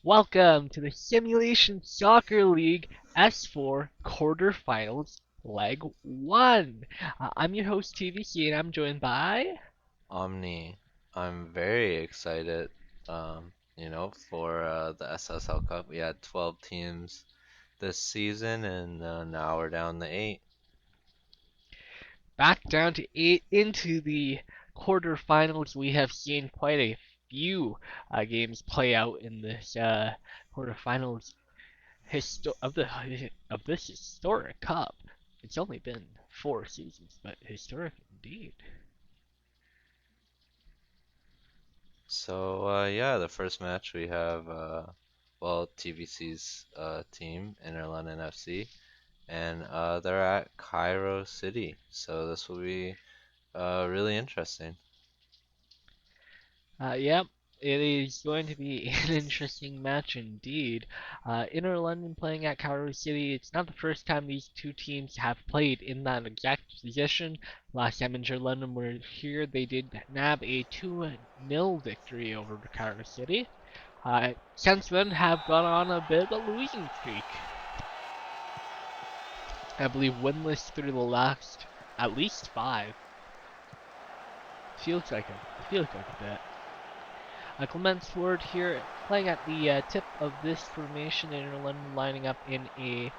Welcome to the Simulation Soccer League S4 Quarterfinals Leg 1. I'm your host TVC and I'm joined by... Omni, I'm very excited, for the SSL Cup. We had 12 teams this season, and now we're down to 8. Back down to 8 into the quarterfinals. We have seen quite a few games play out in this quarterfinals of this historic cup. It's only been 4 seasons, but historic indeed. So, the first match we have, TVC's team, Inner London FC, and they're at Cairo City. So this will be really interesting. Yep, it is going to be an interesting match indeed. Inter London playing at Cairo City. It's not the first time these two teams have played in that exact position. Last time Inter London were here, they did nab a 2-0 victory over Cairo City. Since then, have gone on a bit of a losing streak. I believe winless through the last at least 5. Feels like a bit. Clement Ford here playing at the tip of this formation. Inter London lining up in a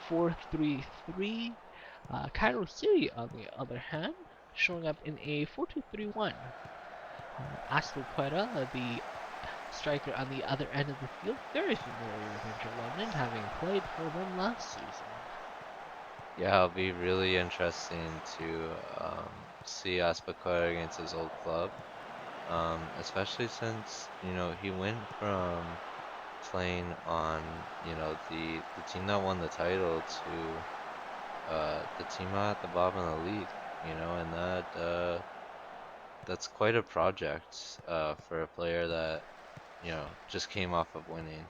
4-3-3. Cairo City, on the other hand, showing up in a 4-2-3-1. Aspilicueta, the striker on the other end of the field, very familiar with Inter London, having played for them last season. Yeah, it'll be really interesting to see Aspilicueta against his old club. Especially since, he went from playing on, the team that won the title to the team at the bottom of the league, and that's quite a project for a player that, just came off of winning.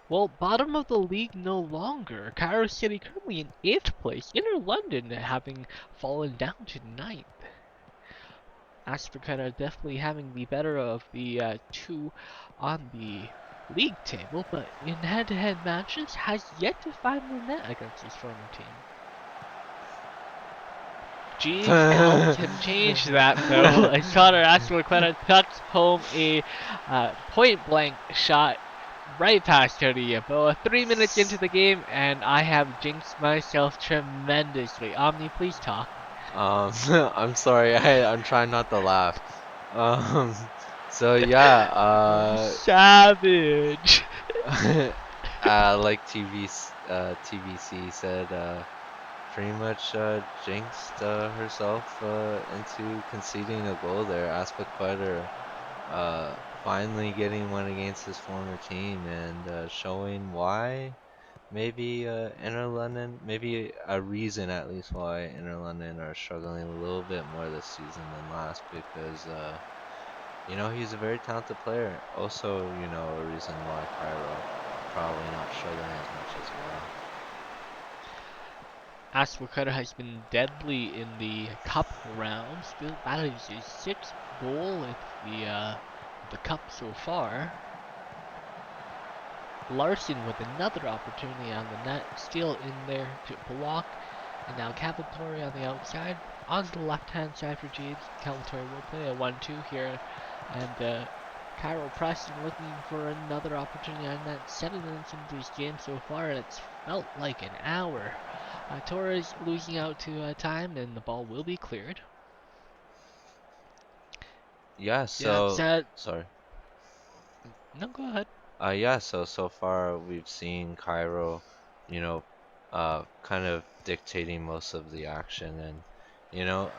Well, bottom of the league no longer. Cairo City currently in 8th place. Inter London having fallen down to 9th. Aspilicueta definitely having the better of the two on the league table, but in head-to-head matches has yet to find the net against his former team. Jeeves can change that though. As Connor Aspilicueta tucks home a point-blank shot right past Tony Yeboah. 3 minutes into the game, and I have jinxed myself tremendously. Omni, please talk. I'm sorry, I'm trying not to laugh. Um, so yeah, Savage. like TVC said, pretty much jinxed herself into conceding a goal there. Aspilicueta finally getting one against his former team and showing why maybe Inter London, maybe a reason at least why Inter London are struggling a little bit more this season than last because he's a very talented player. Also, a reason why Cairo probably not struggling as much as well. Aspilicueta has been deadly in the cup rounds. That is his 6th goal in the cup so far. Larson with another opportunity on the net, still in there to block. And now Cavalieri on the outside. On the left-hand side for James. Cavalieri will play a 1-2 here. And Cairo Preston looking for another opportunity on that. 7 minutes into this game so far, and it's felt like an hour. Torres losing out to time, and the ball will be cleared. Yeah, Yeah, it's so sorry. no, go ahead. So far we've seen Cairo, kind of dictating most of the action, and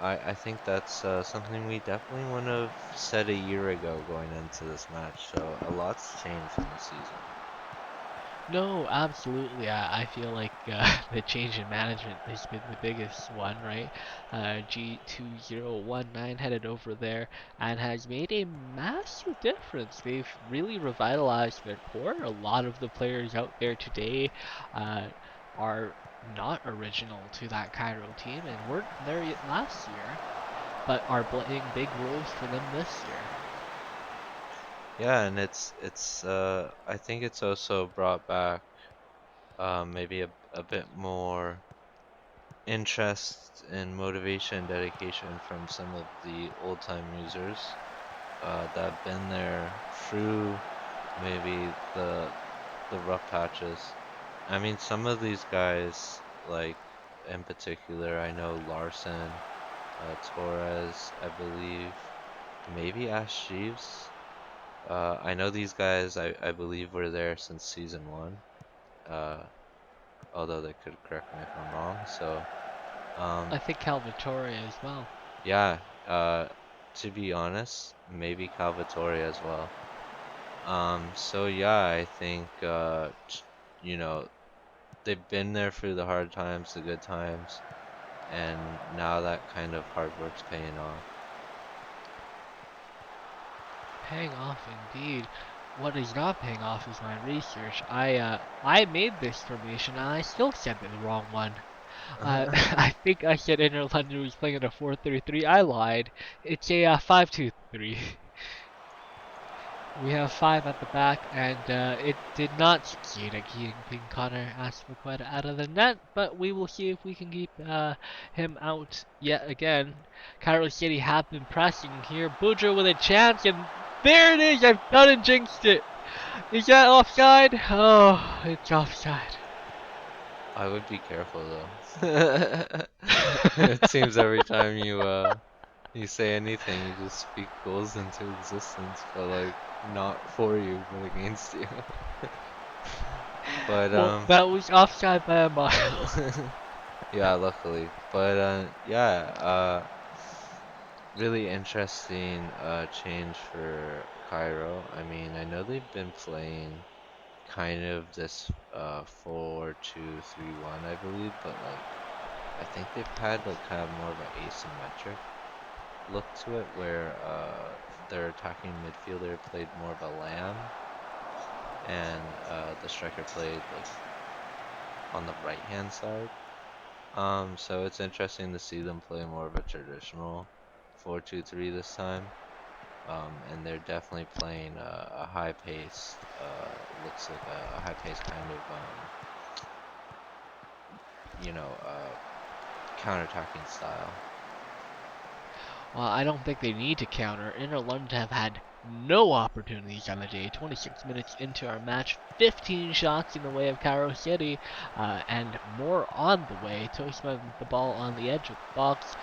I think that's something we definitely would have said a year ago going into this match. So a lot's changed in the season. No, absolutely. I feel like the change in management has been the biggest one, right? G2019 headed over there and has made a massive difference. They've really revitalized their core. A lot of the players out there today uh, are not original to that Cairo team and weren't there yet last year, but are playing big roles for them this year. Yeah, and it's I think it's also brought back maybe a bit more interest and motivation, dedication from some of the old time users that have been there through maybe the rough patches. I mean, some of these guys, like in particular, I know Larson, Torres, I believe, maybe Ash Jeeves. I know these guys, I believe, were there since season one. Uh, although they could correct me if I'm wrong. So, I um, think Calvatoria as well. yeah, uh, to be honest, maybe Calvatore as well. So yeah, I think you know, they've been there through the hard times, the good times, and now that kind of hard work's paying off. Paying off indeed. What is not paying off is my research. I made this formation and I still said the wrong one. I think I said Inter London was playing in a 4-3-3. I lied. It's a 5-2-3. We have five at the back, and it did not succeed at keeping Connor Aspequeta out of the net, but we will see if we can keep him out yet again. Cairo City have been pressing here. Boudreaux with a chance, and there it is! I've done and jinxed it! Is that offside? Oh, it's offside. I would be careful though. It seems every time you say anything, you just speak goals into existence, but like not for you, but against you. But Well, that was offside by a mile. yeah, luckily. But yeah, really interesting change for Cairo. I mean, I know they've been playing kind of this 4-2-3-1, I believe, but like I think they've had like kind of more of an asymmetric look to it where their attacking midfielder played more of a lamb and the striker played like on the right hand side. So it's interesting to see them play more of a traditional 4-2-3 this time. And they're definitely playing a high pace, looks like a high pace kind of, you know, counterattacking style. Well, I don't think they need to counter. Inter London have had no opportunities on the day. 26 minutes into our match, 15 shots in the way of Cairo City, and more on the way. Tosma with the ball on the edge of the box,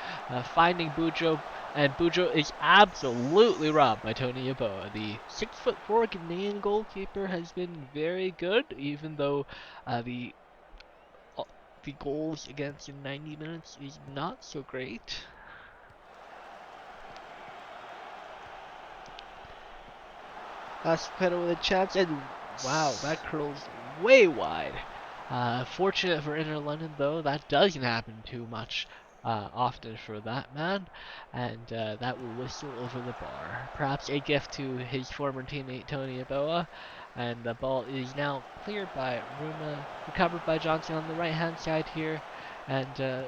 finding Bujo, and Bujo is absolutely robbed by Tony Adowa. The 6'4" Ghanaian goalkeeper has been very good, even though the the goals against in 90 minutes is not so great. Aspeta with a chance, and wow, that curls way wide. Fortunate for Inter London, though, that doesn't happen too much often for that man, and that will whistle over the bar. Perhaps a gift to his former teammate Tony Adowa, and the ball is now cleared by Ruma, recovered by Johnson on the right-hand side here, and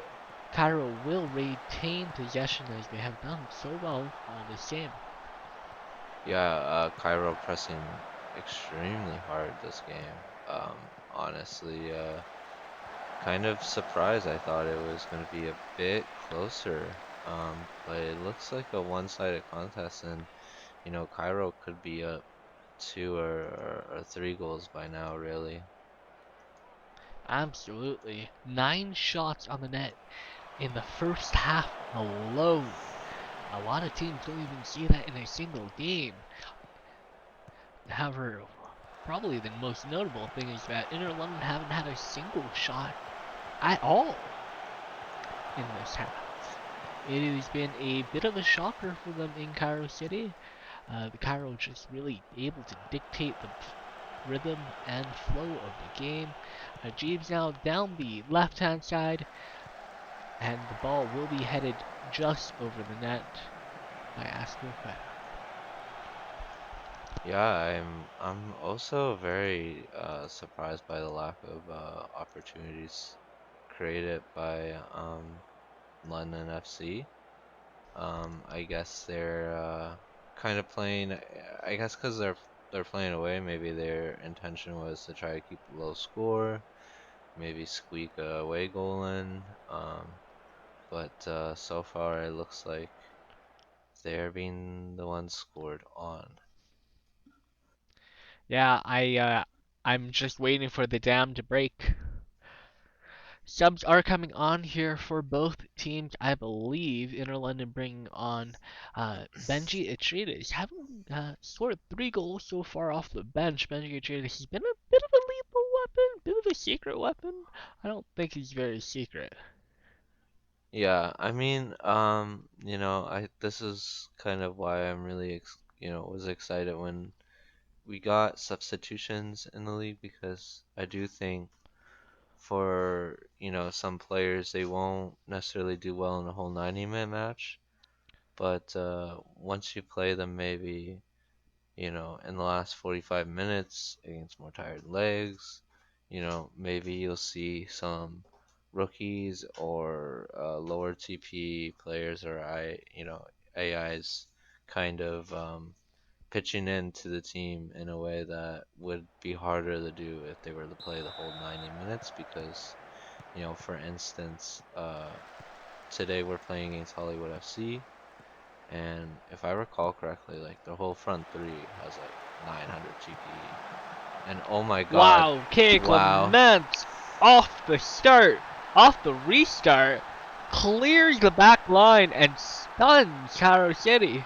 Cairo will retain possession as they have done so well all this game. Yeah, Cairo pressing extremely hard this game. Honestly, kind of surprised. I thought it was going to be a bit closer. But it looks like a one-sided contest, and Cairo could be up two or three goals by now, really. Absolutely. 9 shots on the net in the first half alone. A lot of teams don't even see that in a single game. However, probably the most notable thing is that Inter London haven't had a single shot at all in this half. It has been a bit of a shocker for them in Cairo City. The Cairo just really able to dictate rhythm and flow of the game. Jeeves now down the left-hand side, and the ball will be headed just over the net by Aspilicueta. Yeah, I'm also very surprised by the lack of opportunities created by London FC. I guess they're kind of playing. I guess because they're playing away, maybe their intention was to try to keep a low score, maybe squeak a away goal in. But so far it looks like they're being the ones scored on. Yeah, I'm just waiting for the dam to break. Subs are coming on here for both teams. I believe Inter London bringing on Benji Itrides, having scored 3 goals so far off the bench. Benji Itrides has been a bit of a lethal weapon, bit of a secret weapon. I don't think he's very secret. Yeah, I mean, I this is kind of why I'm really was excited when we got substitutions in the league because I do think for, some players they won't necessarily do well in a whole 90-minute match, but once you play them maybe, in the last 45 minutes against more tired legs, maybe you'll see some rookies or lower TP players or AIs kind of pitching into the team in a way that would be harder to do if they were to play the whole 90 minutes because, for instance, today we're playing against Hollywood FC, and if I recall correctly, like the whole front three has like 900 GP. And oh my god, Wow, K. wow. Clement off the start, off the restart, clears the back line and stuns Cairo City.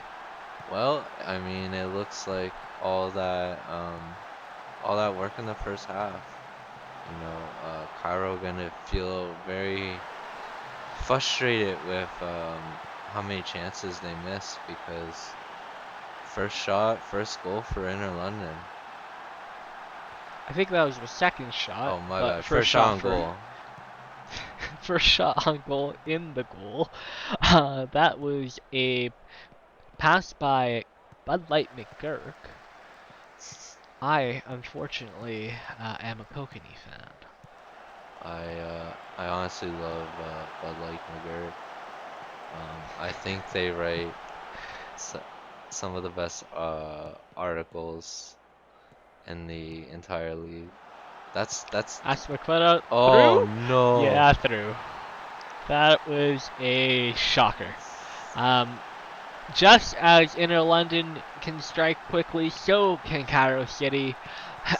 Well, I mean, it looks like all that work in the first half. Cairo gonna feel very frustrated with how many chances they missed because first shot, first goal for Inter London. I think that was the second shot, Oh my but bad, first shot on goal. first shot on goal in the goal. That was a pass by Bud Light McGurk. I unfortunately am a Kokanee fan. I honestly love Bud Light McGirt. I think they write s some of the best articles in the entire league. That's Aspilicueta oh through? no. Yeah, through. That was a shocker. Um, just as Inter London can strike quickly, so can Cairo City.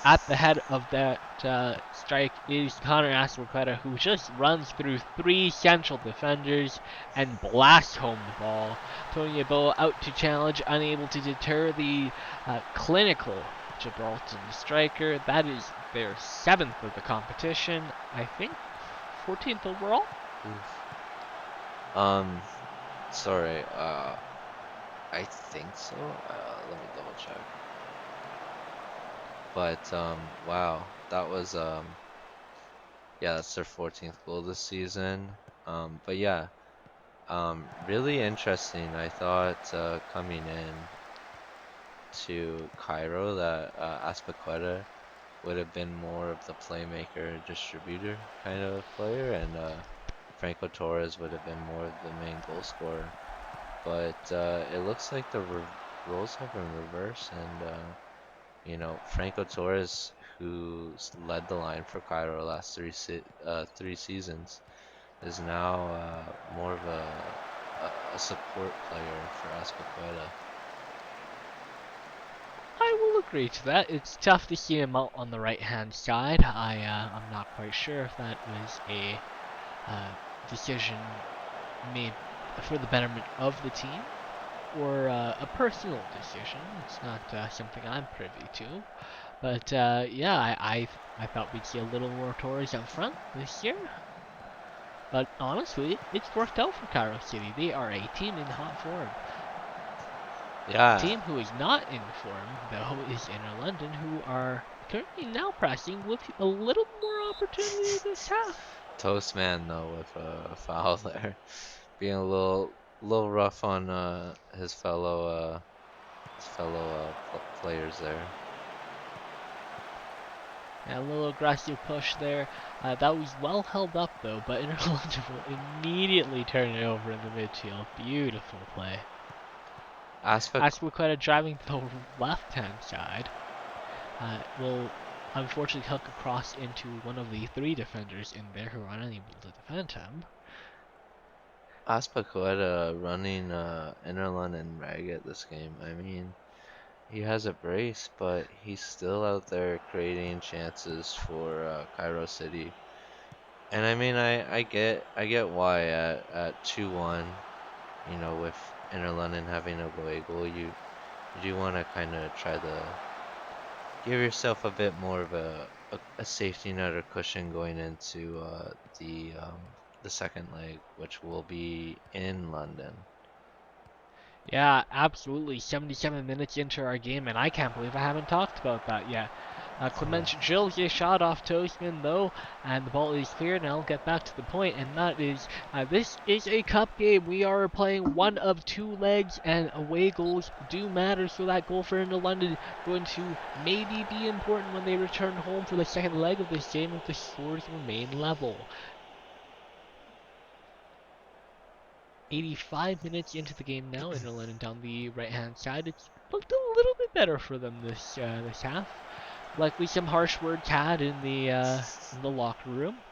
At the head of that strike is Connor Aspilicueta, who just runs through 3 central defenders and blasts home the ball. Tony Adowa out to challenge, unable to deter the clinical Gibraltar striker. That is their 7th of the competition. I think 14th overall. Oof. Um, sorry. I think so. Let me double check. But wow, that was yeah, that's their 14th goal this season. But yeah, really interesting. I thought coming in to Cairo that Aspilicueta would have been more of the playmaker, distributor kind of player, and Franco Torres would have been more of the main goal scorer. But it looks like the roles have been reversed, and Franco Torres, who's led the line for Cairo last 3 seasons, is now more of a support player for Aspilicueta. I will agree to that. It's tough to see him out on the right-hand side. I'm not quite sure if that was a uh, decision made for the betterment of the team or a personal decision. It's not something I'm privy to. But yeah, I thought we'd see a little more Torres up front this year. But honestly, it's worked out for Cairo City. They are a team in hot form. The Yeah, team who is not in form, though, is Inner London, who are currently now pressing with a little more opportunity this half. Toast man though with a foul there, being a little rough on his fellow players there. A little aggressive push there. That was well held up, though, but Inner London will immediately turn it over in the midfield. Beautiful play. Aspect Aspequeta driving to the left-hand side will unfortunately hook across into one of the three defenders in there who are unable to defend him. Aspilicueta running Interland and Ragged this game. I mean, he has a brace, but he's still out there creating chances for Cairo City. And I mean, I get why at 2-1, with Inter London having a away goal, you do want to kind of try to give yourself a bit more of a safety net or cushion going into the second leg, which will be in London. Yeah, absolutely. 77 minutes into our game, and I can't believe I haven't talked about that yet. Clement drills a shot off Toastman, though, and the ball is cleared, and I'll get back to the point, and that is, this is a cup game. We are playing one of two legs, and away goals do matter, so that goal for Inter London going to maybe be important when they return home for the second leg of this game if the scores remain level. 85 minutes into the game now, Inter London down the right-hand side. It's looked a little bit better for them this half. Likely some harsh words had in the locker room.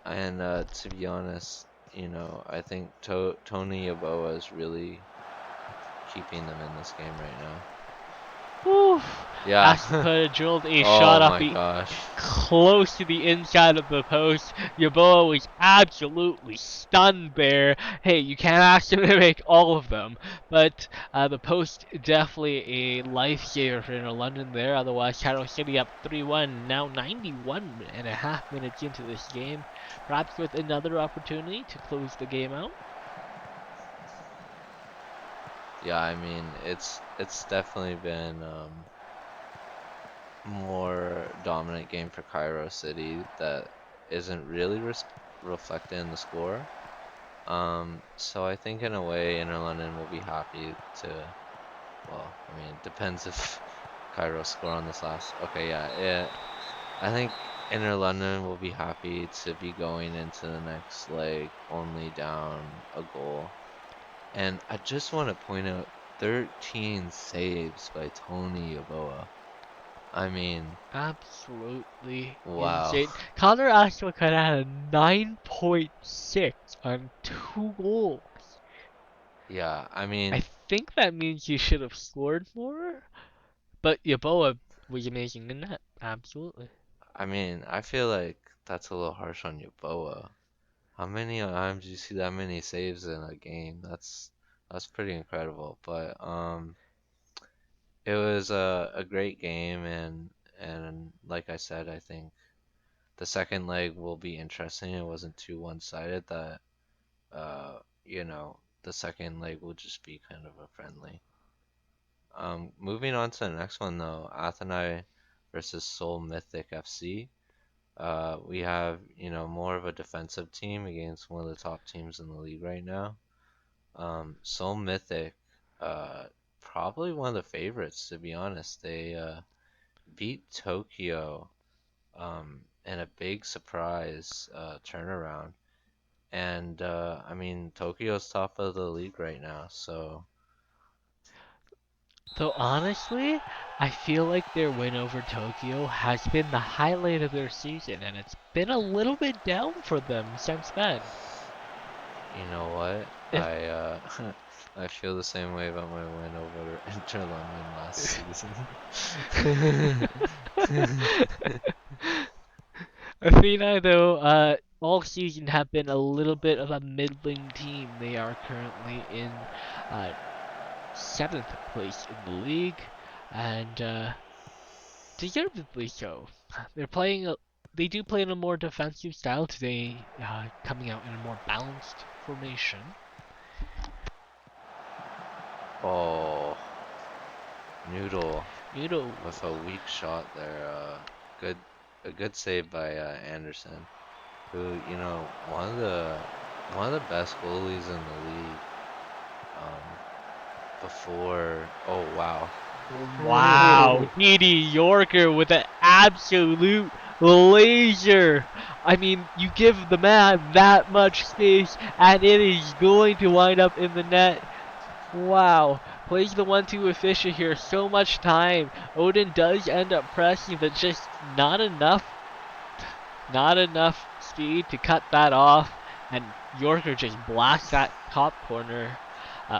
And to be honest, I think Tony Adowa is really keeping them in this game right now. Whew. Yeah. Aspilicueta drilled a shot Oh off my the gosh. close to the inside of the post. Yaboa was absolutely stunned there. Hey, you can't ask him to make all of them, but the post definitely a lifesaver for Inter London there. Otherwise, Cairo City up 3-1. Now 91 and a half minutes into this game, perhaps with another opportunity to close the game out. Yeah, I mean, it's definitely been more dominant game for Cairo City that isn't really reflected in the score. So I think in a way, Inter London will be happy to. Well, I mean, it depends if Cairo score on this last. Okay, yeah, I think Inter London will be happy to be going into the next leg only down a goal. And I just want to point out 13 saves by Tony Yeboah. I mean, Absolutely wow. insane. Connor Ashton had a 9.6 on 2 goals. Yeah, I I mean, think that means you should have scored more, but Yaboa was amazing in that. Absolutely. I feel like that's a little harsh on Yeboah. How many times do you see that many saves in a game? That's pretty incredible. But it was a great game, and like I said, I think the second leg will be interesting. It wasn't too one-sided that uh, the second leg will just be kind of a friendly. Moving on to the next one though, Athênai versus Seoul Mythic FC. We have, more of a defensive team against one of the top teams in the league right now. Seoul Mythic, uh, probably one of the favorites to be honest. They beat Tokyo in a big surprise turnaround. And I mean, Tokyo's top of the league right now, so Though honestly, I feel like their win over Tokyo has been the highlight of their season, and it's been a little bit down for them since then. you know what? If I feel the same way about my win over Inter London last season. Athena, though, all season have been a little bit of a middling team. They are currently in uh, seventh place in the league, and deservedly so. They're playing. They do play in a more defensive style today, coming out in a more balanced formation. Oh, Noodle Noodle. with a weak shot there. Good, a good save by Anderson, who one of the best goalies in the league. Um, before. Oh wow. Wow, Ooh. D.D. Yorker with an absolute laser. I mean, you give the man that much space, and it is going to wind up in the net. Wow, plays the 1-2 with Fisher here. So much time. Odin does end up pressing, but just not enough. Not enough speed to cut that off. And Yorker just blasts that top corner.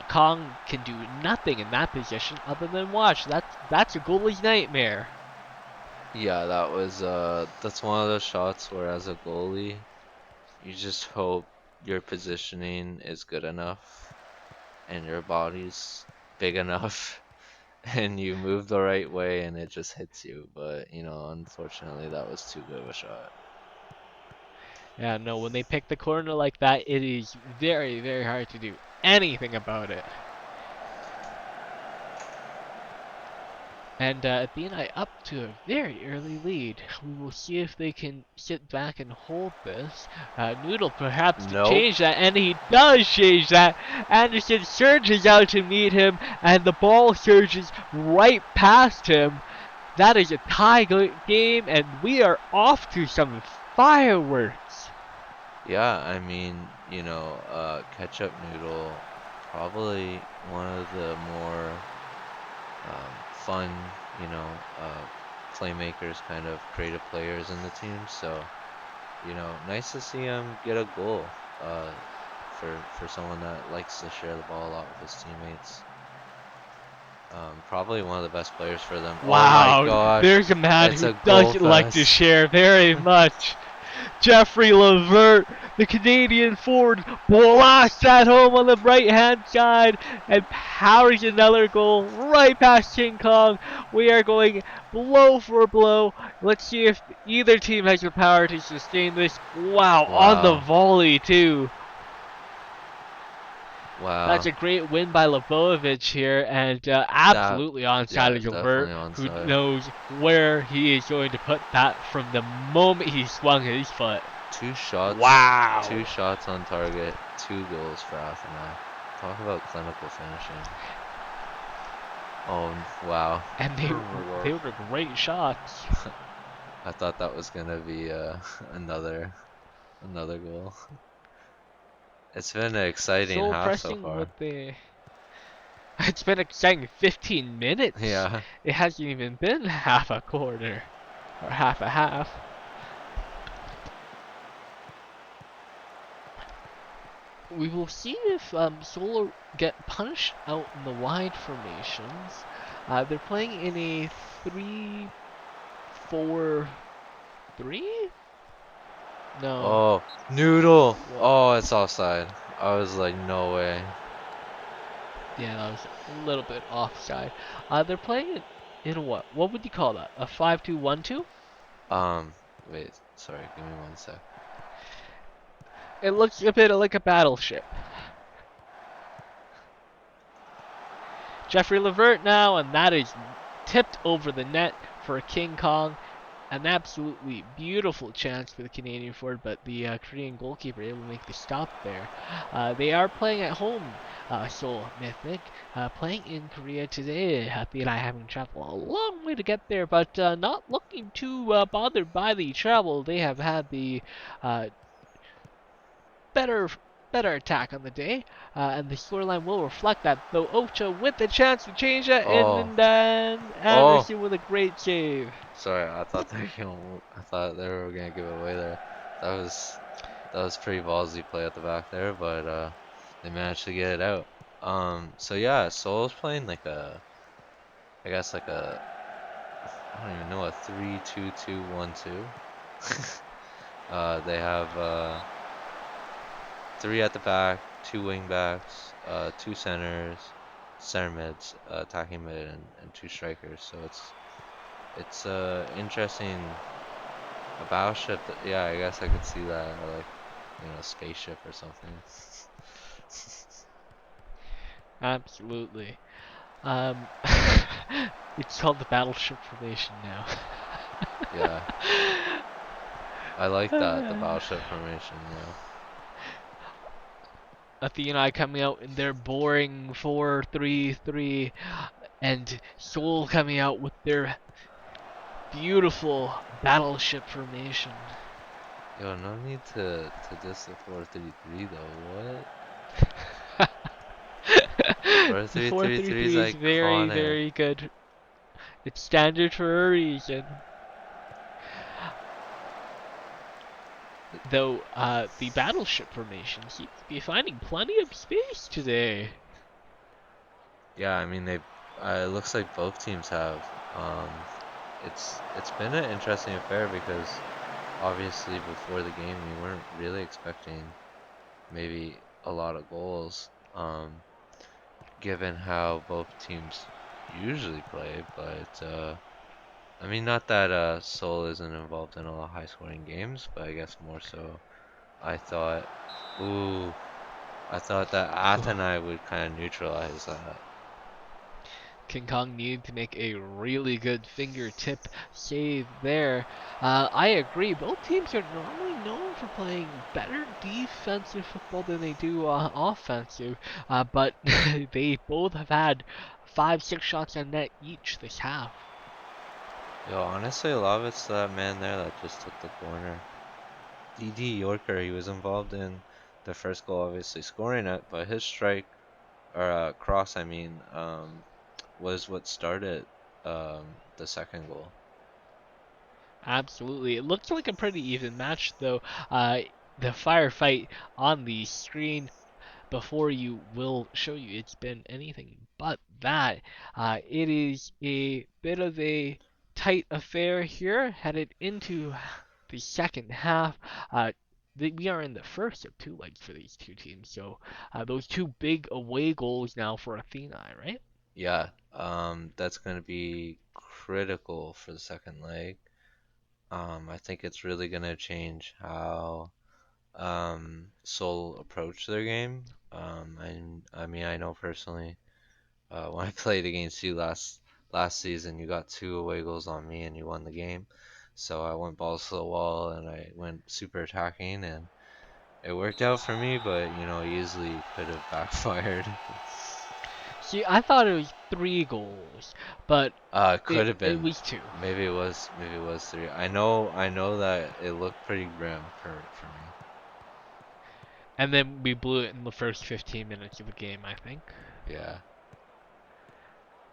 Kong can do nothing in that position other than watch. That's a goalie's nightmare. Yeah, that's one of those shots where as a goalie, you just hope your positioning is good enough and your body's big enough and you move the right way and it just hits you. But, unfortunately that was too good of a shot. Yeah, no, when they pick the corner like that, it is very, very hard to do anything about it. And Athênai up to a very early lead. We will see if they can sit back and hold this. Noodle perhaps to Nope. change that, and he does change that. Anderson surges out to meet him, and the ball surges right past him. That is a tie game, and we are off to some fireworks. Yeah, I mean, Ketchup Noodle, probably one of the more fun, you know, playmakers, kind of creative players in the team. So, nice to see him get a goal. Uh, for someone that likes to share the ball a lot with his teammates. Probably one of the best players for them. Oh my Wow, gosh, there's a man it's who a goal doesn't like to fest. share very much. Jeffrey Levert, the Canadian forward, blasts that home on the right hand side and powers another goal right past King Kong. We are going blow for blow. Let's see if either team has the power to sustain this. Wow, on the Wow, volley too. That's wow, a great win by Lebovic here, and that, absolutely onside yeah, of definitely Levert, who onside. knows where he is going to put that from the moment he swung his foot. Two shots, two Wow. shots on target, two goals for Athênai. Talk about clinical finishing. Oh, wow. And Oh my they gosh. were great shots. I thought that was gonna be another goal. It's been an exciting So half so pressing with far. the. It's been exciting 15 minutes. Yeah. It hasn't even been half a quarter or half a half. We will see if Seoul get punched out in the wide formations. They're playing in a 3-4-3? No. Oh, noodle. What? Oh, it's offside. I was like, no way. Yeah, that was a little bit offside. They're playing in what? What would you call that? A 5-2-1-2? Wait, sorry, give me one sec. It looks a bit like a battleship. Jeffrey Levert now, and that is tipped over the net for King Kong. An absolutely beautiful chance for the Canadian forward, but the Korean goalkeeper able to make the stop there. They are playing at home, Seoul Mythic, playing in Korea today. Athênai having traveled a long way to get there, but not looking too bothered by the travel. They have had the uh, better better attack on the day, and the scoreline will reflect that. Though Ocha with the chance to change that, Oh, and then oh. Anderson with a great save. Sorry, I thought they were gonna give it away there. That was pretty ballsy play at the back there, but they managed to get it out. So yeah, Seoul's playing like I guess like I don't even know, a 3-2-2-1-2. They have three at the back, two wing backs, two centers, center mids, attacking mid, and two strikers. So it's interesting. A battleship. Yeah, I guess I could see that, or like spaceship or something. Absolutely. Um, it's called the battleship formation now. Yeah, I like that, the battleship formation, yeah. Athênai coming out in their boring 4-3-3, and Seoul coming out with their beautiful battleship formation. Yo, no need to diss the 4-3-3 though, what? The 4-3-3 is 4-3-3 is very, iconic. very good. It's standard for a reason. Though the battleship formation seems to be finding plenty of space today. Yeah, I mean it looks like both teams have. It's been an interesting affair because obviously before the game we weren't really expecting maybe a lot of goals, given how both teams usually play. But I mean, not that Seoul isn't involved in a lot of high-scoring games, but I guess more so. I thought, ooh, I thought that Athênai would kind of neutralize that. King Kong needed to make a really good fingertip save there. I agree. Both teams are normally known for playing better defensive football than they do offensive, but they both have had 5, 6 shots on net each this half. Yo, honestly, a lot of it's that man there that just took the corner. DD Yorker, he was involved in the first goal, obviously scoring it, but his strike or cross, I mean, was what started the second goal. Absolutely. It looks like a pretty even match, though. The firefight on the screen before you will show you it's been anything but that. It is a bit of a tight affair here, headed into the second half. We are in the first of two legs for these two teams, so those two big away goals now for Athena, right? Yeah, that's going to be critical for the second leg. I think it's really going to change how Seoul approach their game. And I mean, I know personally, when I played against you last season, you got two away goals on me and you won the game. So I went balls to the wall and I went super attacking and it worked out for me, but easily could have backfired. See, I thought it was 3 goals, but It could it, have it been. was two. Maybe it was three. I know that it looked pretty grim for me. And then we blew it in the first 15 minutes of the game, I think. Yeah.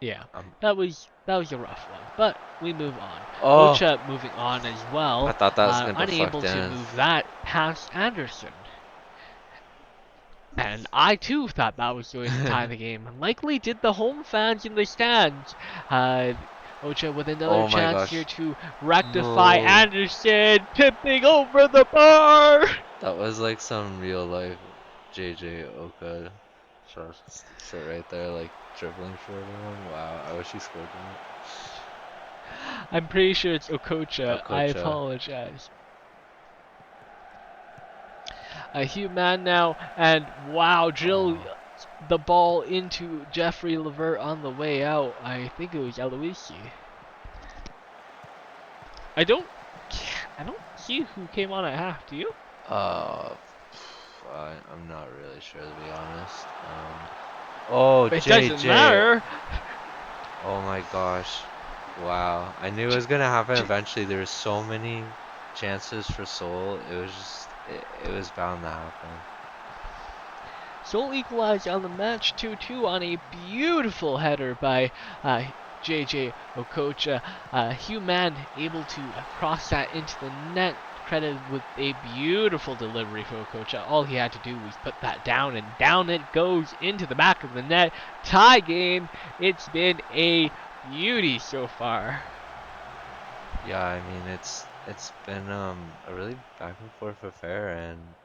Yeah, Um. that was a rough one, but we move on. Oh, Ocha moving on as I well, thought that was gonna unable deflect to in. move that past Anderson. And I too thought that was going to tie the game. Likely did the home fans in the stands. Uh, Ocha with another Oh my chance here gosh. to rectify No. Anderson, tipping over the bar. That was like some real life JJ Oka shot right there, like dribbling for everyone. Wow, I wish he scored that. I'm pretty sure it's Okocha. I Okocha. apologize. A human now, and wow, drill Oh. the ball into Jeffrey Levert on the way out. I think it was Aloisi. I don't, I don't see who came on at half. Do you? Uh, I'm not really sure to be honest. Oh, It doesn't JJ. matter. Oh my gosh. Wow. I knew it J- was gonna happen J- eventually. There were so many chances for Seoul. It was bound to happen. Seoul equalized on the match 2-2 on a beautiful header by uh, JJ Okocha. Human able to cross that into the net, credited with a beautiful delivery for Okocha. All he had to do was put that down, and down it goes into the back of the net. Tie game. It's been a beauty so far. Yeah, I mean it's been a really back and forth affair and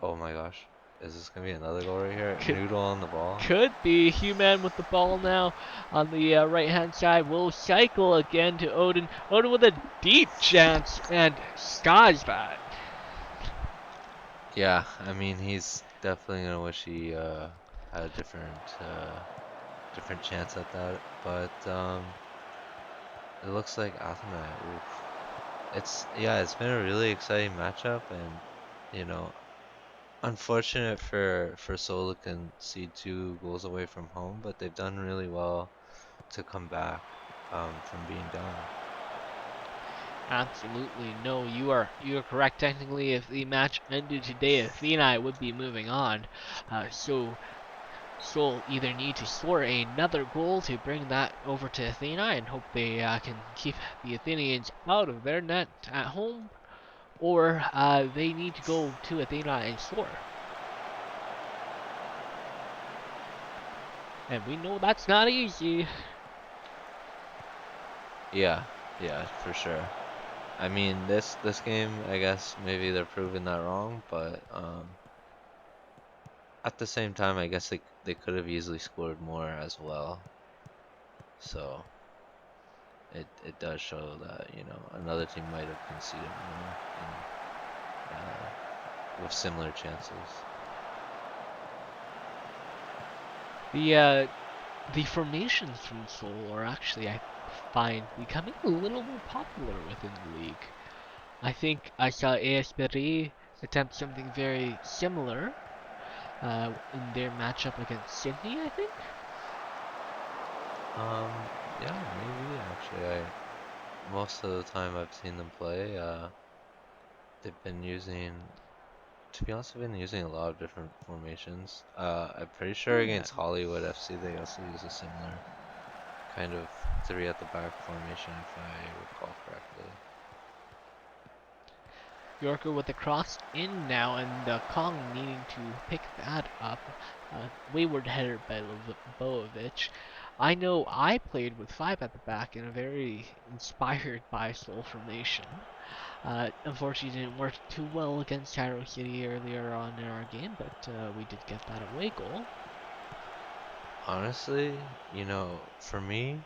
oh my gosh. Is this gonna be another goal right here? Noodle on the ball. Could be Human with the ball now on the right hand side. Will cycle again to Odin. Odin with a deep chance and skies that. Yeah, I mean he's definitely gonna wish he had a different chance at that. But it looks like Athênai. Oof. It's been a really exciting matchup, and you know, unfortunate for Seoul to concede 2 goals away from home, but they've done really well to come back from being down. Absolutely. No, you are correct. Technically, if the match ended today, Athena would be moving on. So Seoul either need to score another goal to bring that over to Athena and hope they can keep the Athenians out of their net at home, or they need to go to Athena and score. And we know that's not easy. Yeah, yeah, for sure. I mean, this game, I guess maybe they're proving that wrong, but at the same time, I guess they could have easily scored more as well. So it does show that, another team might have conceded more with similar chances. The the formations from Seoul are actually, I find, becoming a little more popular within the league. I think I saw AS attempt something very similar in their matchup against Sydney, I think. Um, yeah, maybe actually. Most of the time I've seen them play, they've been using, to be honest, they've been using a lot of different formations. I'm pretty sure Oh yeah. against Hollywood FC they also use a similar kind of three at the back formation, if I recall correctly. Yorker with the cross in now, and Kong needing to pick that up. Wayward header by Bovovic. I know I played with 5 at the back in a very inspired by Soul formation. Unfortunately, didn't work too well against Cairo City earlier on in our game, but we did get that away goal. Honestly, for me,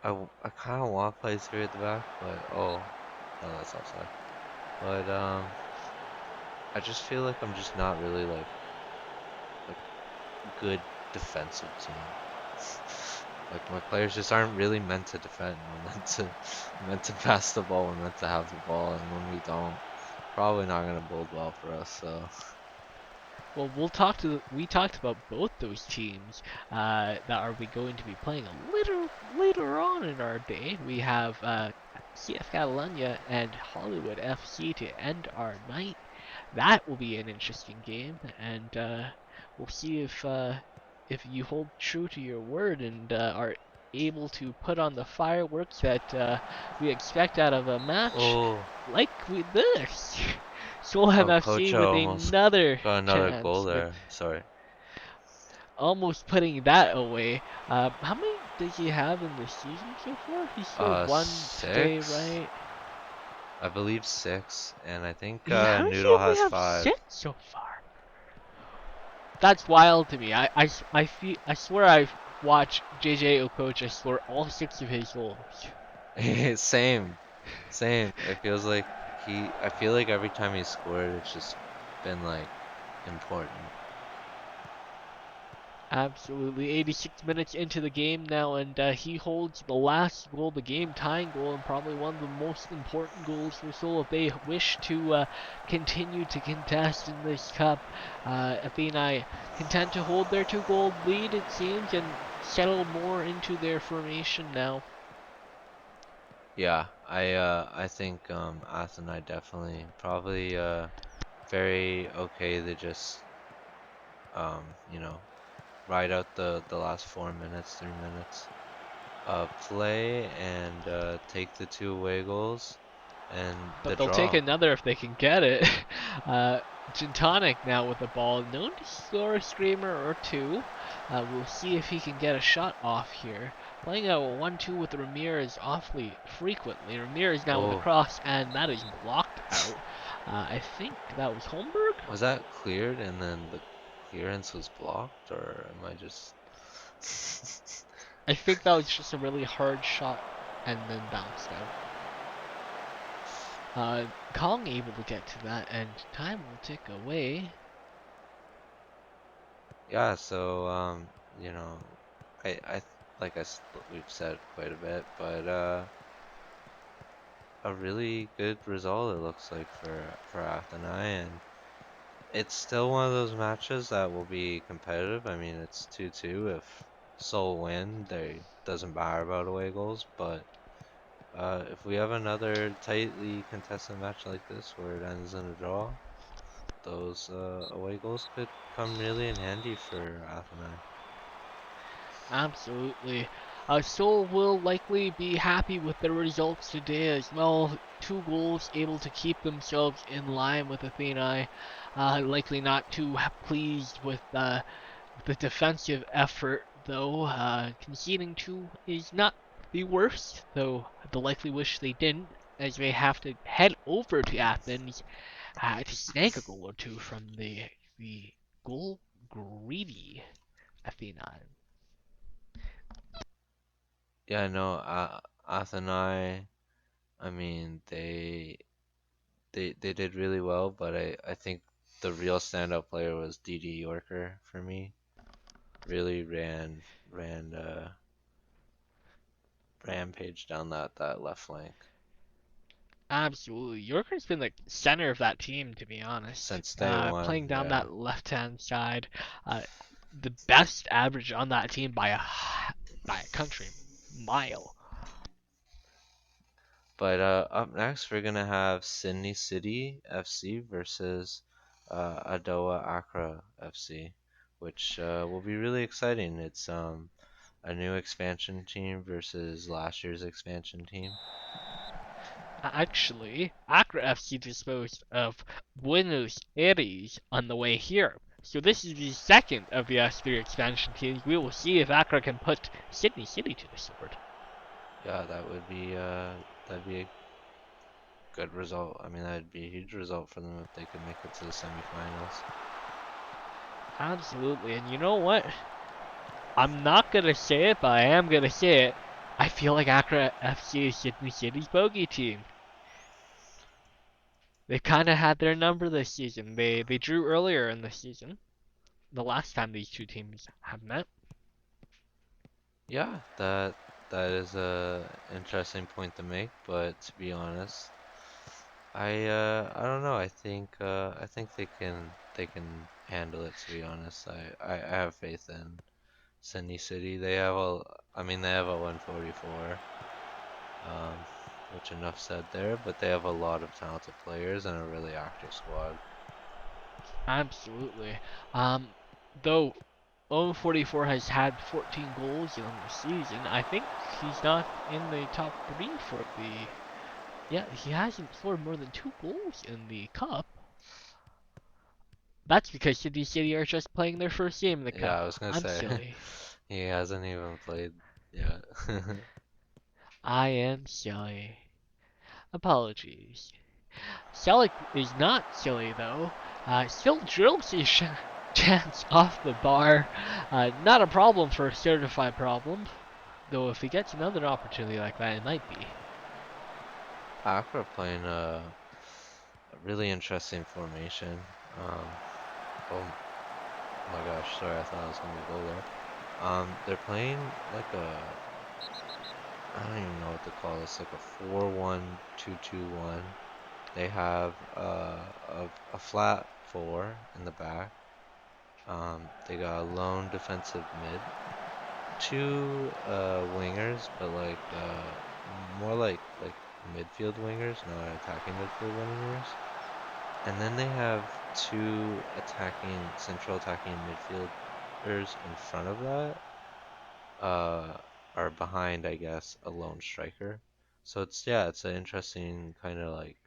I kind of want to play three at the back, but no, that's offside. But I just feel like I'm just not really like a good defensive team. Like my players just aren't really meant to defend. We're meant to pass the ball. We're meant to have the ball, and when we don't, probably not gonna bode well for us. So Well, we talked about both those teams that are we going to be playing a little later on in our day. We have CF Catalunya and Hollywood FC to end our night. That will be an interesting game, and we'll see if you hold true to your word and are able to put on the fireworks that we expect out of a match oh, like with this. Solheim FC Kocha with almost another got another goal chance, but there. Sorry, almost putting that away. How many did he have in the season so far? He scored one today, 6, right? I believe 6, and I think How does he Noodle only has have 5. 6 so far? That's wild to me. I swear I've watched JJ Okocha score all 6 of his goals. Same, same. It feels like I feel like every time he scored, it's just been like important. Absolutely. 86 minutes into the game now, and he holds the last goal, the game-tying goal, and probably one of the most important goals for Seoul if they wish to continue to contest in this cup. Athena content to hold their 2-goal lead, it seems, and settle more into their formation now. Yeah, I think Athênai definitely probably very okay to just ride out the last 4 minutes, 3 minutes play and take the 2 away goals and the But they'll take draw. another if they can get it. Uh, Gintonic now with the ball, known to score a screamer or two. We'll see if he can get a shot off here. Playing a 1-2 with Ramirez awfully frequently. Ramirez now with a Oh, cross, and that is blocked out. I think that was Holmberg. was that cleared and then the clearance was blocked, or am I just I think that was just a really hard shot and then bounced out. Kong able to get to that, and time will tick away. yeah, so you know, like we've said quite a bit, but a really good result it looks like for Athênai, and it's still one of those matches that will be competitive. I mean, it's 2-2. If Seoul win, they doesn't matter about away goals, but if we have another tightly contested match like this where it ends in a draw, those away goals could come really in handy for Athena. Absolutely. Seoul will likely be happy with the results today as well. 2 goals, able to keep themselves in line with Athênai. Likely not too pleased with the defensive effort, though. Conceding 2 is not the worst, though the likely wish they didn't, as they have to head over to Athens to snag a goal or two from the goal greedy Athena. Yeah, no, Athena. I mean, they did really well, but I think the real standout player was DD Yorker for me. Really ran rampage down that left flank Absolutely. Yorker's been the center of that team, to be honest. since day Playing one. down Yeah, that left-hand side, uh, the best average on that team by a country mile. but up next we're gonna have Sydney City FC versus Adowa Accra FC, which will be really exciting. It's a new expansion team versus last year's expansion team. Actually, Accra FC disposed of Buenos Aires on the way here. So this is the second of the S3 expansion teams. We will see if Accra can put Sydney City to the sword. Yeah, that'd be a good result. I mean, that'd be a huge result for them if they could make it to the semifinals. Absolutely, and you know what? I'm not gonna say it, but I am gonna say it. I feel like Accra FC is Sydney City's bogey team. They kind of had their number this season. They drew earlier in the season, the last time these two teams have met. Yeah, that is a interesting point to make, but to be honest, I don't know. I think they can handle it. To be honest, I have faith in Sydney City. I mean they have a 144, um, which enough said there, but they have a lot of talented players and a really active squad. Absolutely. Though 044 has had 14 goals in the season, I think he's not in the top three for the. Yeah, he hasn't scored more than 2 goals in the cup. That's because Sydney City are just playing their first game in the Yeah, cup. I was gonna I'm say silly. he hasn't even played yet. I am silly. Apologies. Selleck is not silly though. Still drills his chance off the bar. Not a problem for a certified problem. Though if he gets another opportunity like that, it might be. Accra playing a really interesting formation. Oh my gosh, sorry, I thought I was gonna be a goal there. They're playing like I don't even know what to call this, like a 4-1-2-2-1. They have a flat four in the back. They got a lone defensive mid, two wingers, but like more like midfield wingers, not attacking midfield wingers. And then they have two central attacking midfielders in front of that, uh, are behind, I guess, a lone striker. So it's an interesting kind of like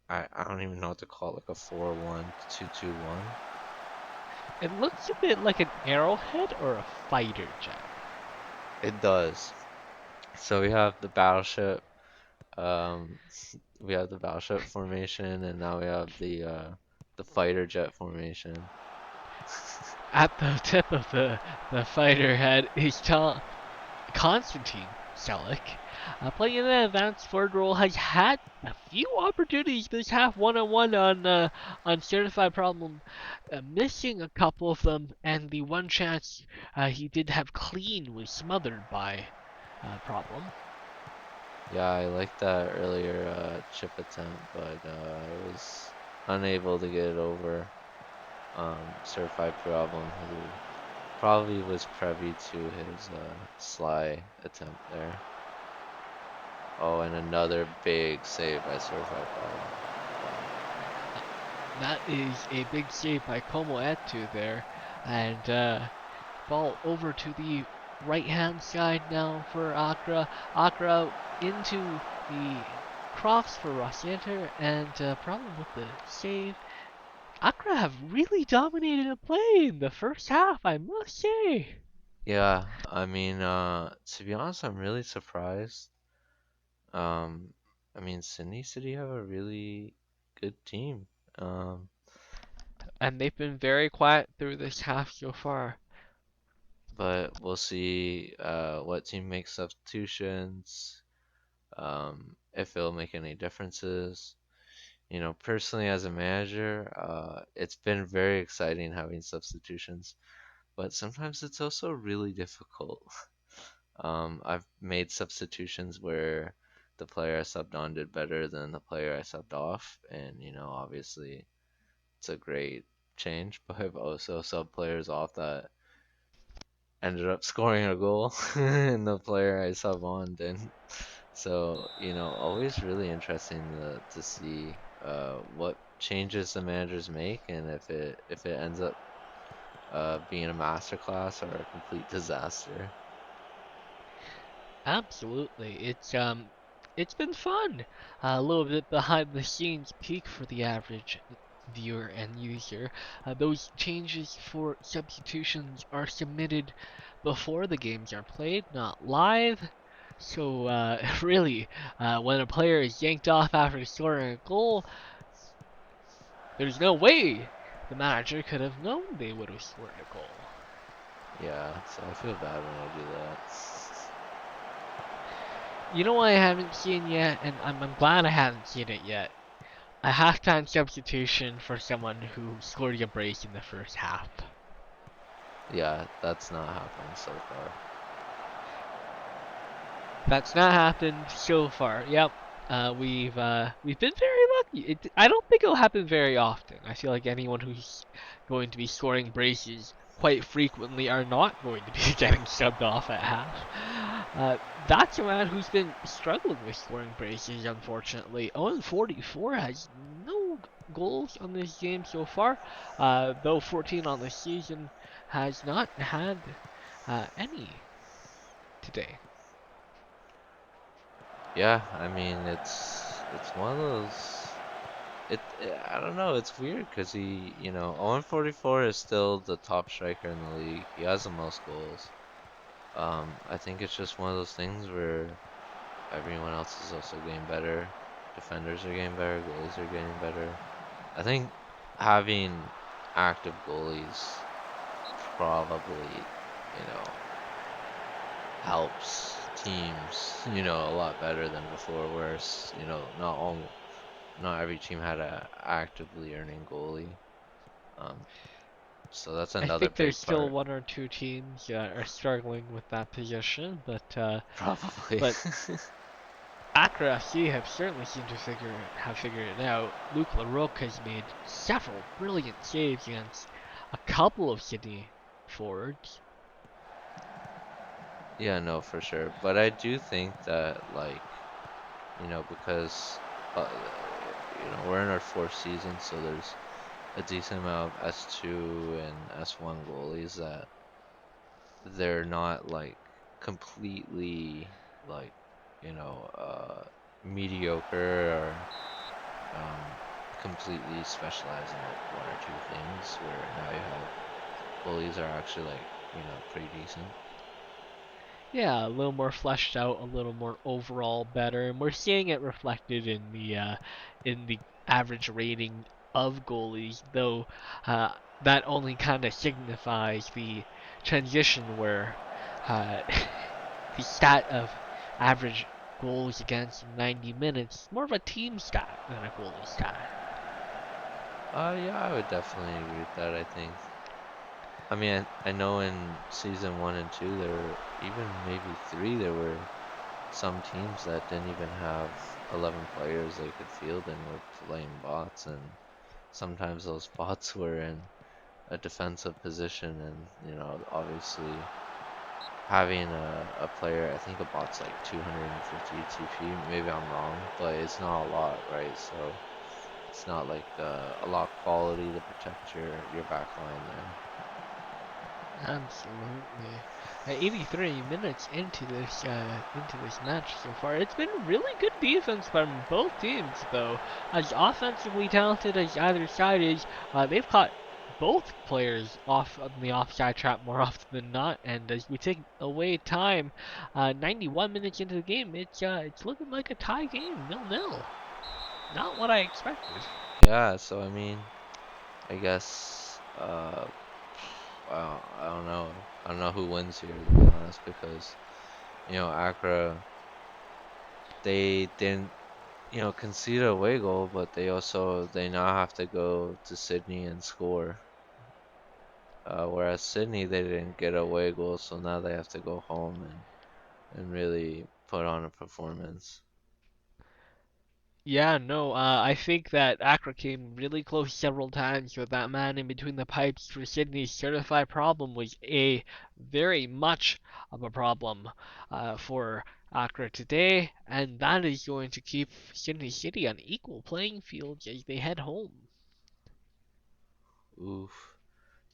I don't even know what to call it, like a 4-1-2-2-1. It looks a bit like an arrowhead or a fighter jet. It does. So um, we have the battleship formation, and now we have the fighter jet formation. At the tip of the fighter head is Constantine. Selleck, playing in an advanced forward role, has had a few opportunities this half one-on-one on certified problem, missing a couple of them, and the one chance he did have clean was smothered by problem. Yeah, I liked that earlier chip attempt, but I was unable to get it over Certified Problem, who probably was privy to his sly attempt there. Oh, and another big save by Certified Problem. That is a big save by Como Etu there, and ball over to the right-hand side now for Accra. Accra into the cross for Rossiter, and problem with the save. Accra have really dominated the play in the first half, I must say. Yeah, I mean, to be honest, I'm really surprised. Um, I mean, Sydney City have a really good team. Um, And they've been very quiet through this half so far. but we'll see what team makes substitutions, if it'll make any differences. You know, personally as a manager, it's been very exciting having substitutions, but sometimes it's also really difficult. I've made substitutions where the player I subbed on did better than the player I subbed off, and obviously it's a great change, but I've also subbed players off that ended up scoring a goal, and the player I sub on didn't. So, always really interesting to see what changes the managers make, and if it ends up being a masterclass or a complete disaster. Absolutely, it's been fun. A little bit behind the scenes peek for the average viewer and user. Those changes for substitutions are submitted before the games are played, not live. So really, when a player is yanked off after scoring a goal, there's no way the manager could have known they would have scored a goal. Yeah, so I feel bad when I do that. You know what I haven't seen yet, and I'm glad I haven't seen it yet. A halftime substitution for someone who scored a brace in the first half. Yeah, that's not happening so far. That's not happened so far. Yep. We've been very lucky. I don't think it'll happen very often. I feel like anyone who's going to be scoring braces quite frequently are not going to be getting subbed off at half. That's a man who's been struggling with scoring braces, unfortunately. 0-44 has no goals on this game so far, though 14 on the season has not had any today. Yeah, I mean it's one of those. I don't know. It's weird because he, 0-44 is still the top striker in the league. He has the most goals. I think it's just one of those things where everyone else is also getting better. Defenders are getting better. Goalies are getting better. I think having active goalies probably, helps teams, a lot better than before. Whereas, not every team had a actively earning goalie. Um, so that's I another think there's big still part. one or two teams that are struggling with that position, Probably. but Accra FC have certainly seemed to have figured it out. Luke LaRoque has made several brilliant saves against a couple of Sydney forwards. Yeah, no, for sure. But I do think that, like, because, we're in our fourth season, so there's a decent amount of S2 and S1 goalies that they're not, like, completely, like, mediocre or um, completely specialized in, like, one or two things, where now you have goalies are actually, like, pretty decent. Yeah, a little more fleshed out, a little more overall better, and we're seeing it reflected in the average rating of goalies, though that only kind of signifies the transition where uh, the stat of average goals against in 90 minutes. More of a team stat than a goalie stat. Yeah, I would definitely agree with that. I think. I mean, I know in season one and two, there were even maybe three, there were some teams that didn't even have 11 players they could field and were playing bots, and sometimes those bots were in a defensive position, and obviously having a player, I think a bot's like 250 TP, maybe I'm wrong, but it's not a lot, right? So it's not like a lot of quality to protect your back line there. Absolutely. 83 minutes into this match so far. It's been really good defense from both teams, though. As offensively talented as either side is, they've caught both players off on the offside trap more often than not. And as we take away time, 91 minutes into the game, it's looking like a tie game, 0-0. Not what I expected. Yeah, so I mean, I guess well, I don't know. I don't know who wins here to be honest because Accra they didn't concede a away goal, but they now have to go to Sydney and score. Whereas Sydney they didn't get a away goal, so now they have to go home and really put on a performance. Yeah, no, I think that Accra came really close several times, but that man in between the pipes for Sydney's certified problem was a very much of a problem for Accra today, and that is going to keep Sydney City on equal playing fields as they head home. Oof.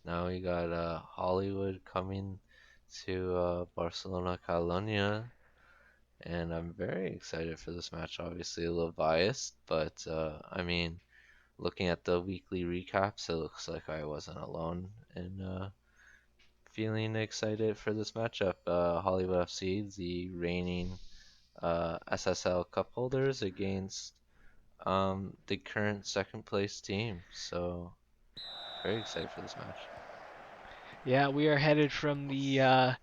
Now we got Hollywood coming to Barcelona, Catalunya, and I'm very excited for this match. Obviously, a little biased, but I mean, looking at the weekly recaps, it looks like I wasn't alone in feeling excited for this matchup. Hollywood FC, the reigning SSL Cup holders, against the current second place team. So very excited for this match. Yeah, we are headed from the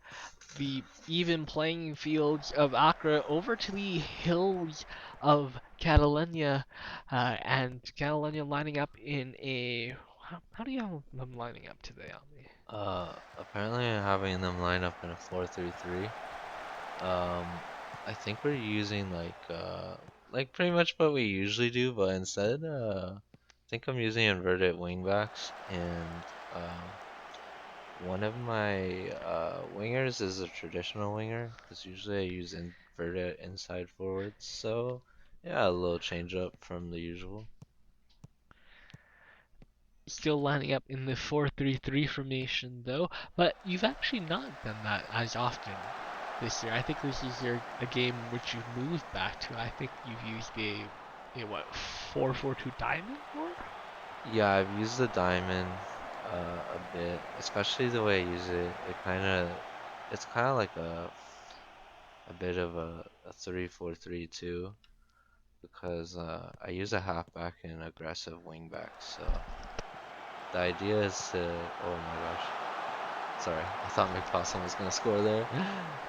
even playing fields of Accra over to the hills of Catalunya, and Catalunya lining up in a. How do you have them lining up today, Almi? Apparently I'm having them line up in a 4-3-3. Um, I think we're using like pretty much what we usually do, but instead, I think I'm using inverted wingbacks, and one of my wingers is a traditional winger because usually I use inverted inside forwards. So yeah, a little change up from the usual. Still lining up in the 4-3-3 formation though, but you've actually not done that as often this year. I think this is a game in which you've moved back to. I think you've used a what 4-4-2 diamond more? Yeah, I've used the diamond a bit, especially the way I use it. It's kind of like a bit of a 3-4-3 too, because I use a halfback and aggressive wingback. So the idea is to, oh my gosh, sorry, I thought McPawson was gonna score there.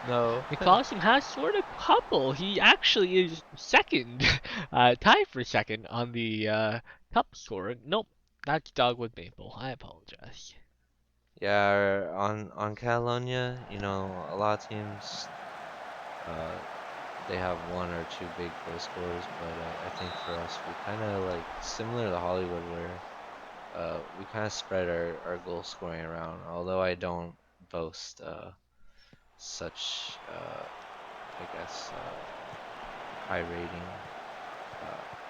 No. McCaustin has scored a couple. He actually is second, tied for second on the cup score. Nope, that's Dogwood Maple. I apologize. Yeah, on Catalonia, a lot of teams uh they have one or two big goal scorers, but I think for us we kind of like similar to Hollywood where we kind of spread our goal scoring around. Although I don't boast such I guess high rating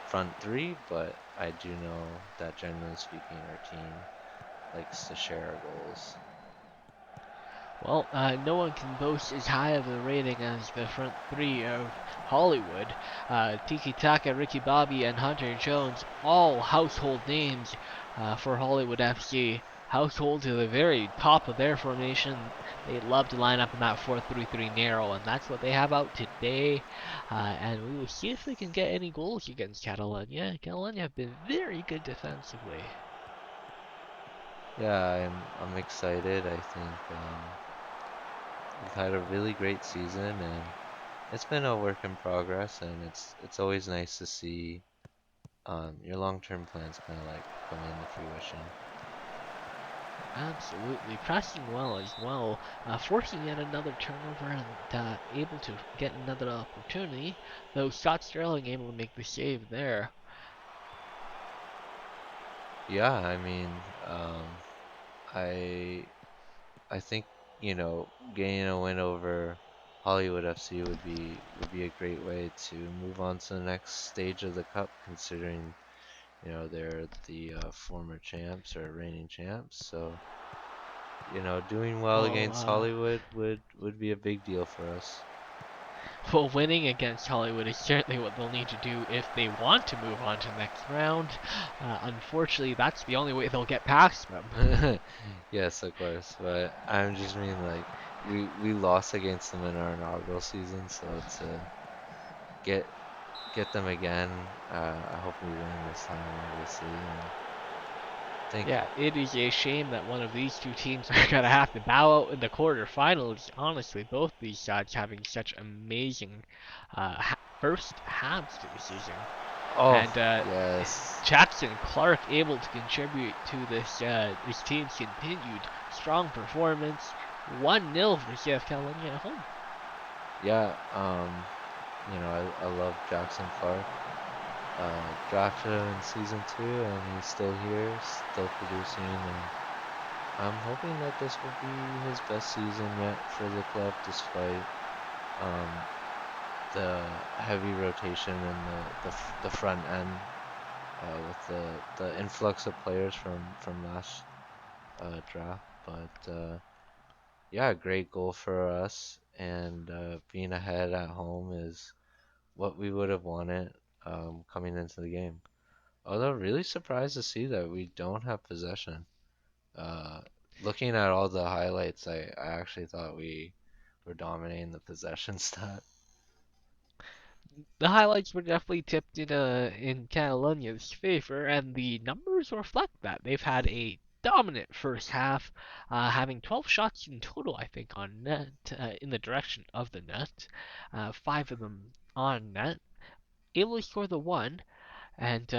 front three, but I do know that generally speaking our team likes to share our goals. Well, no one can boast as high of a rating as the front three of Hollywood. Tiki Taka, Ricky Bobby, and Hunter Jones, all household names for Hollywood FC. Household to the very top of their formation. They love to line up in that 4-3-3 narrow, and that's what they have out today. And we will see if they can get any goals against Catalonia. Catalonia have been very good defensively. Yeah, I'm excited. I think we've had a really great season, and it's been a work in progress, and it's always nice to see your long-term plans kind of like come into fruition. Absolutely, pressing well as well, forcing yet another turnover and able to get another opportunity. Though Scott Sterling able to make the save there. Yeah, I mean, I I think, getting a win over Hollywood FC would be a great way to move on to the next stage of the cup, considering, they're the former champs or reigning champs. So, doing well Well, against Hollywood would be a big deal for us. well, winning against Hollywood is certainly what they'll need to do if they want to move on to the next round. Unfortunately, that's the only way they'll get past them. Yes, of course, but I'm just mean like we lost against them in our inaugural season, so to get get them again, I hope we win this time, obviously, and think, Yeah, it is a shame that one of these two teams are gonna have to bow out in the quarterfinals. Honestly, both these sides having such amazing first halves to the season, oh and yes, Jackson Clark able to contribute to this team's continued strong performance. 1-0 for CF Catalunya at home. yeah, I love Jackson Clark. Drafted him in season 2, and he's still here, still producing, and I'm hoping that this will be his best season yet for the club, despite um, the heavy rotation in the front end, with the influx of players from last draft. But yeah, great goal for us, and being ahead at home is what we would have wanted coming into the game. Although really surprised to see that we don't have possession. Uh, Looking at all the highlights, I actually thought we were dominating the possession stat. The highlights were definitely tipped in Catalonia's favor, and the numbers reflect that. They've had a dominant first half, having 12 shots in total, I think, on net, in the direction of the net, 5 of them on net, able to score the one, and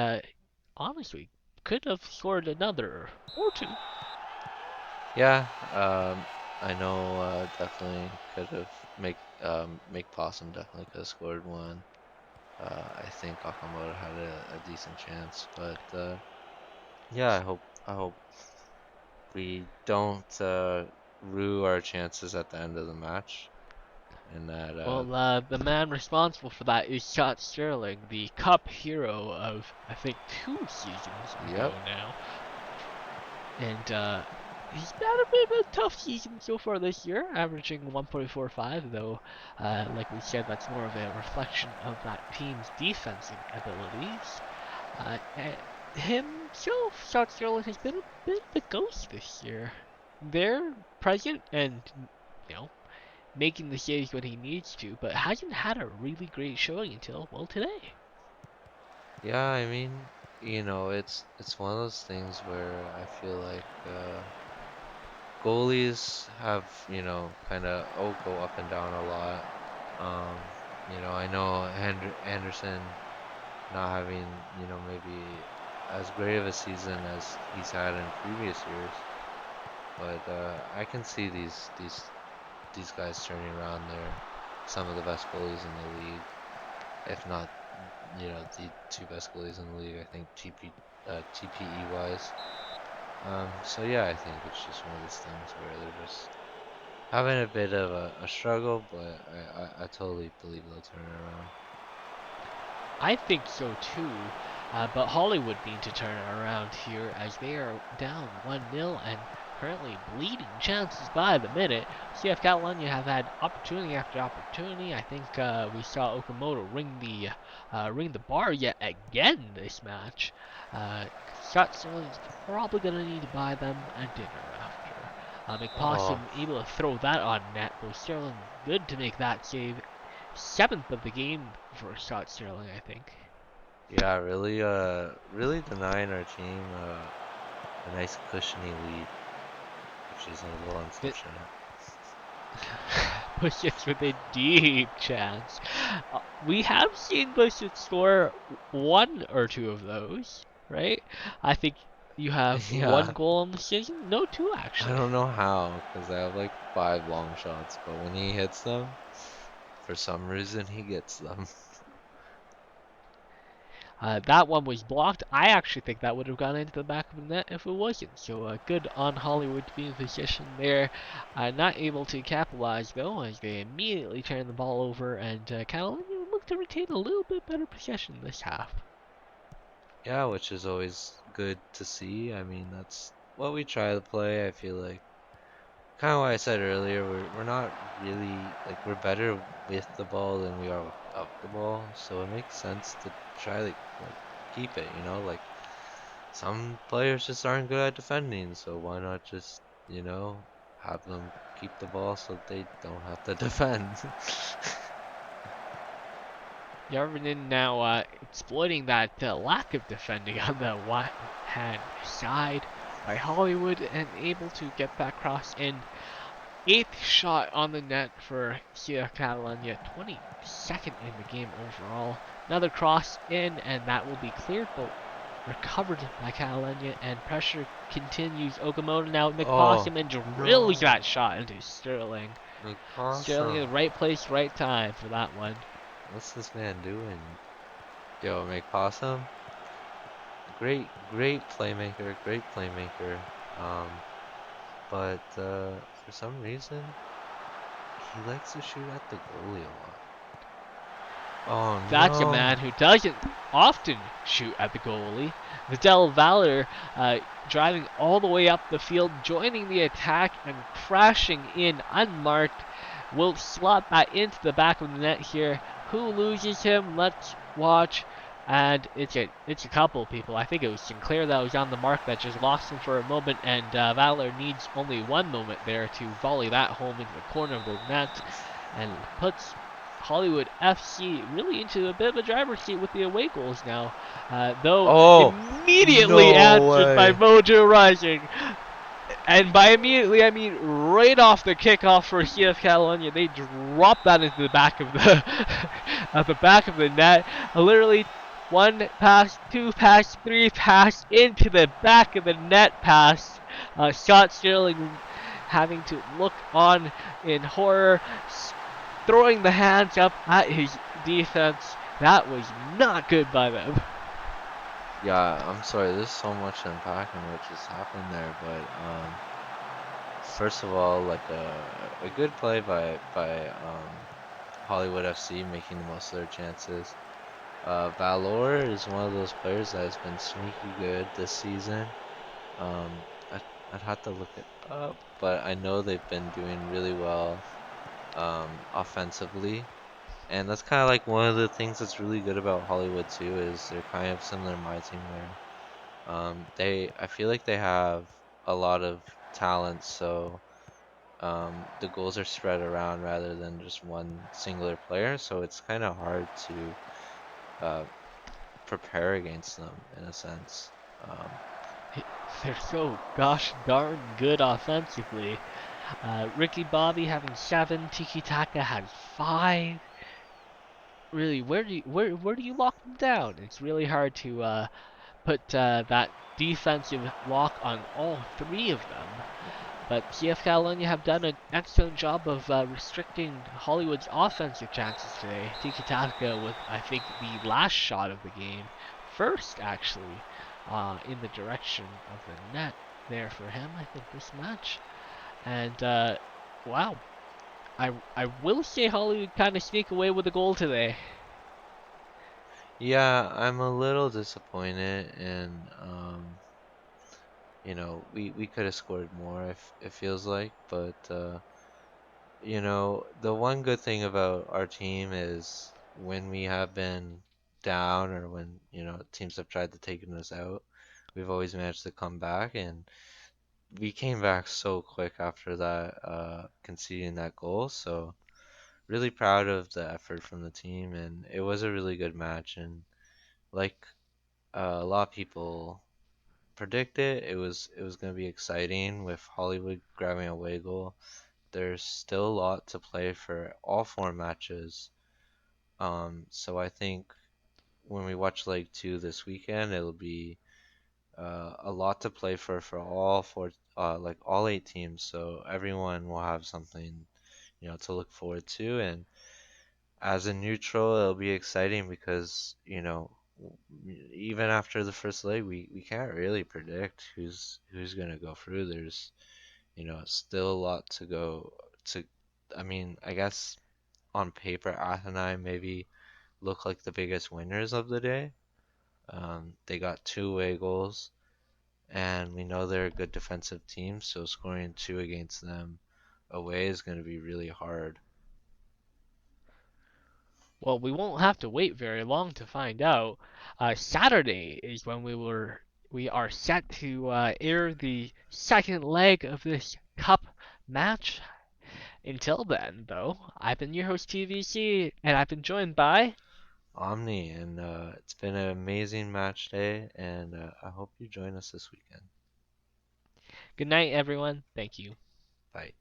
honestly, could have scored another or two. Yeah, I know, definitely could have make Possum definitely could have scored one. I think Okamoto had a decent chance, but yeah, I hope we don't rue our chances at the end of the match, and that Well, the man responsible for that is Scott Sterling, the Cup hero of, I think, 2 seasons ago yep. now. And he's had a bit of a tough season so far this year, averaging 1.45, though, like we said, that's more of a reflection of that team's defensive abilities. Himself, Scott Sterling, has been a bit of a ghost this year. They're present and, you know, making the saves when he needs to, but hasn't had a really great showing until, well, today. Yeah, I mean, it's one of those things where I feel like goalies have, kind of go up and down a lot. Um, I know Anderson not having, maybe as great of a season as he's had in previous years, but I can see these guys turning around. They're some of the best goalies in the league, if not, the two best goalies in the league. I think TPE wise. So yeah, I think it's just one of those things where they're just having a bit of a struggle, but I totally believe they'll turn it around. I think so too, but Hollywood need to turn it around here as they are down 1-0 and currently bleeding chances by the minute. CF Catalunya have had opportunity after opportunity. I think we saw Okamoto ring the bar yet again this match. Scott Sterling's probably gonna need to buy them a dinner after. Oh, McPossum able to throw that on net, though Sterling good to make that save. Seventh of the game for Scott Sterling, I think. yeah, really denying our team a nice cushiony lead, which is a little It, unfortunate. Busquets with a deep chance. We have seen Busquets score one or two of those, right? I think you have one Yeah, goal on the season. No, two I actually. don't know how, because I have like 5 long shots, but when he hits them, for some reason he gets them. That one was blocked. I actually think that would have gone into the back of the net if it wasn't. So good on Hollywood to be in position there. Not able to capitalize though, as they immediately turn the ball over, and Catalunya look to retain a little bit better possession this half. Yeah, which is always good to see. I mean, that's what we try to play. I feel like kind of what I said earlier. We're not really like we're better with the ball than we are without the ball, so it makes sense to try to like keep it. Like some players just aren't good at defending, so why not just have them keep the ball so they don't have to defend? Yarvinen now exploiting that lack of defending on the right-hand side by Hollywood and able to get that cross in. Eighth shot on the net for Sia Catalunya, 22nd in the game overall. Another cross in, and that will be cleared, but recovered by Catalunya, and pressure continues. Okamoto now Oh McPossum and drills that no, shot into Sterling. Sterling in McPawsome. the right place, right time for that one. What's this man doing? Yo, McPawsome, great playmaker, great playmaker. Um, but for some reason, he likes to shoot at the goalie a lot. Oh That's a no. man who doesn't often shoot at the goalie. Vidal Valor driving all the way up the field, joining the attack and crashing in unmarked. Will slot that into the back of the net here. Who loses him? Let's watch. And it's a couple people. I think it was Sinclair that was on the mark that just lost him for a moment, and Valor needs only one moment there to volley that home into the corner of the net, and puts Hollywood FC really into a bit of a driver's seat with the away goals now. Though Oh, immediately no answered by way. Mojo Rising. And by immediately, I mean right off the kickoff for CF Catalonia. They drop that into the back of the at the back of the net. Literally one pass, two pass, three pass into the back of the net pass. Scott Sterling having to look on in horror, throwing the hands up at his defense. That was not good by them. Yeah, I'm sorry. There's so much to unpack in what just happened there, but first of all, like a good play by Hollywood FC making the most of their chances. Valor is one of those players that has been sneaky good this season. I'd have to look it up, but I know they've been doing really well offensively. And that's kind of like one of the things that's really good about Hollywood too, is they're kind of similar to my team where I feel like they have a lot of talent, so the goals are spread around rather than just one singular player, so it's kind of hard to uh, prepare against them in a sense. They're so gosh darn good offensively. Ricky Bobby having 7, Tiki Taka has 5. Really, where do you lock them down? It's really hard to put that defensive lock on all three of them. But CF Catalonia have done an excellent job of restricting Hollywood's offensive chances today. Tiki Taka with, I think, the last shot of the game. First, actually, in the direction of the net there for him, I think, this match. And, wow. I will say Hollywood kind of sneak away with a goal today. Yeah, I'm a little disappointed, and we could have scored more. If it feels like, but the one good thing about our team is when we have been down or when teams have tried to take us out, we've always managed to come back, and we came back so quick after that, conceding that goal. So really proud of the effort from the team, and it was a really good match. And like a lot of people predicted, it was going to be exciting with Hollywood grabbing a away goal. there's still a lot to play for all four matches. So I think when we watch Leg 2 this weekend, it'll be a lot to play for all four, like all eight teams. So everyone will have something, to look forward to. And as a neutral, it'll be exciting because, even after the first leg, we can't really predict who's gonna go through. There's, still a lot to go to. I mean, I guess on paper, Athênai maybe look like the biggest winners of the day. They got two away goals, and we know they're a good defensive team, so scoring two against them away is going to be really hard. Well, we won't have to wait very long to find out. Saturday is when we are set to air the second leg of this cup match. Until then, though, I've been your host TVC, and I've been joined by. Omni, and it's been an amazing match day, and I hope you join us this weekend. Good night, everyone. Thank you. Bye.